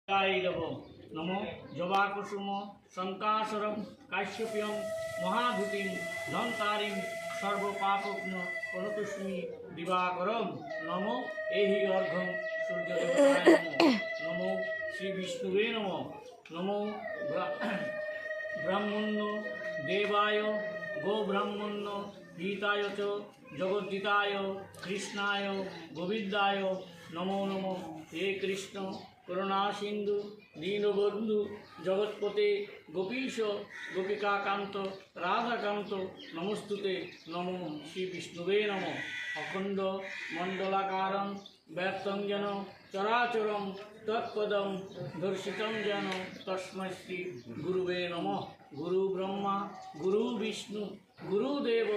नमो जवाकुसुम शंकाशरम काश्यप्यम महाभूतिम धनतारिम सर्वपापग्न प्रणतुष्मि दिवाकरम नमो एहि अर्घम सूर्यदेवताय नमो श्री विष्णुवे नमो नमो ब्रह्मण्य देवाय गोब्रह्मण्य गीताय च जगद्गीताय कृष्णाय गोविंदाय नमो नमो हे कृष्ण करुणा सिंधु दीनबंधु जगत्पते गोपीश गोपिकाकांत राधाकांत नमस्तुते नमो श्री विष्णुवे नमो अखंड मंडलाकारं व्यक्तं जन चराचरं तत्पदं दर्शितं जन तस्मै श्री गुरुवे नमः गुरु ब्रह्मा गुरु विष्णु गुरुदेव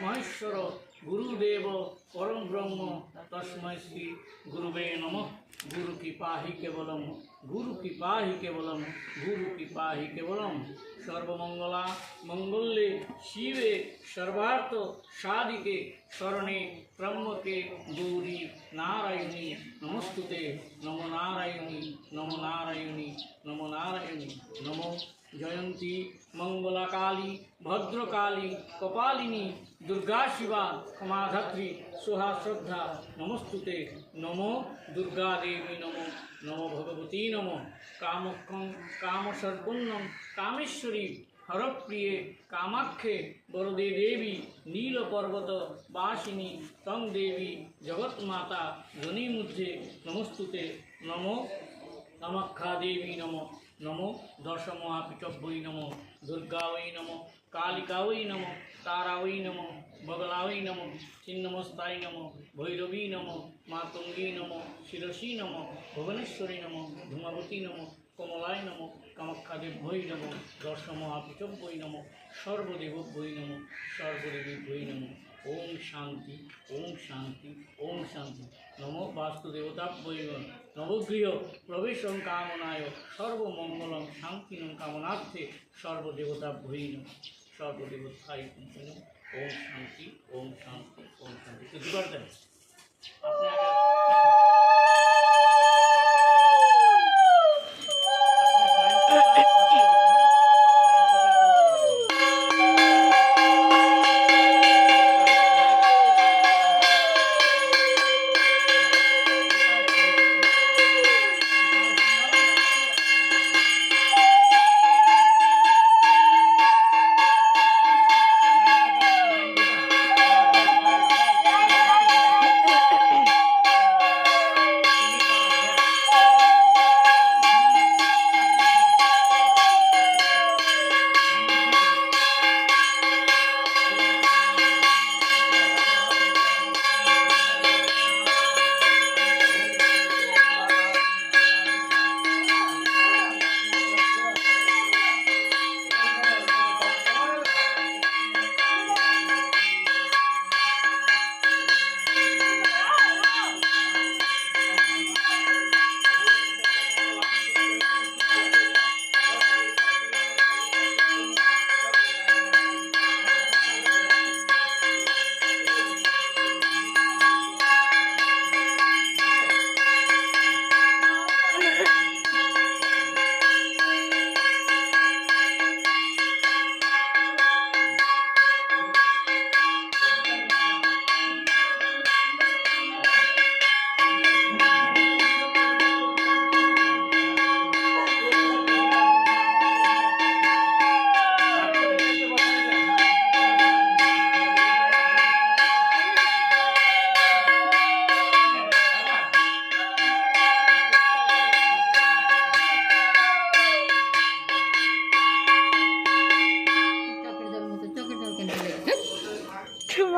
महेश्वर गुरुदेव परम ब्रह्म तस्मै श्री गुरुवे नमः गुरु कृपा ही केवलम गुरु कृपा ही केवलम गुरु कृपा ही केवलम सर्वमंगला मंगल्ये शिवे सर्वार्थ साधिके शरणे त्र्यंबके गौरी नारायणी नमस्तुते नमो नारायणी नमो नारायणी नमो नारायणी नमो जयंती मंगलाकाली भद्रकाली कपालिनी दुर्गा शिवा क्षमाधात्री सुहा श्रद्धा नमस्तुते नमो दुर्गा देवी नमो नमो भगवती नमो कामक्षं कामसर्पन्नं कामेश्वरी हरप्रिये कामाख्ये वरदे देवी नीलपर्वत वासिनी तं देवी जगन्माता जनिमुद्रे नमस्तुते नमो कामाख्या देवी नमो नमो दशमहापीठभ्यै नमो दुर्गा वै नमो कालिका वै नमो तारा वै नमो बगला वै नमो छिन्नमस्ताय नमो भैरवी नमो मातंगी नमो शिरसी नमो भुवनेश्वरी नमो धूमावती नमो कमलाय नमो कामाख्यादेव्यै नमो दशमहापीठभ्यै नमो सर्वदेवभ्यै नमो सर्वदेवीभ्यै नमो ओम शांति ओम शांति ओम शांति नमो वास्तुदेवताभ्यै नवगृह प्रवेशं कामनाय सर्वमंगलं शांतिनं कामनार्थे सर्वदेवताभ्यै नमः सर्वदेवताय नमः ओम शांति ओम शांति ओम शांति तो जुगाड़ दें अपने आगे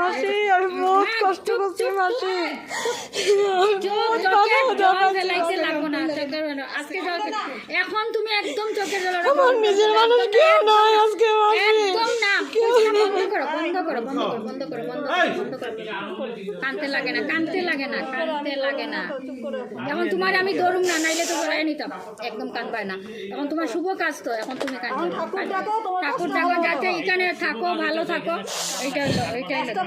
মাসি আমি বহুত কষ্ট করছি মাসি এখন তুমি একদম চোখের জল আমার নিজের মানুষ কেউ নাই আজকে একদম না বন্ধ করো বন্ধ করো বন্ধ করো বন্ধ করো বন্ধ করো কানতে লাগে না কানতে লাগে না কানতে লাগে না এখন তোমার আমি ধরুম না নাইলে তো ধরাই নিতাম একদম কানবাই না এখন তোমার শুভ কাজ তো এখন তুমি কানবে ঠাকুর দেখো যাতে এখানে থাকো ভালো থাকো এইটা হলো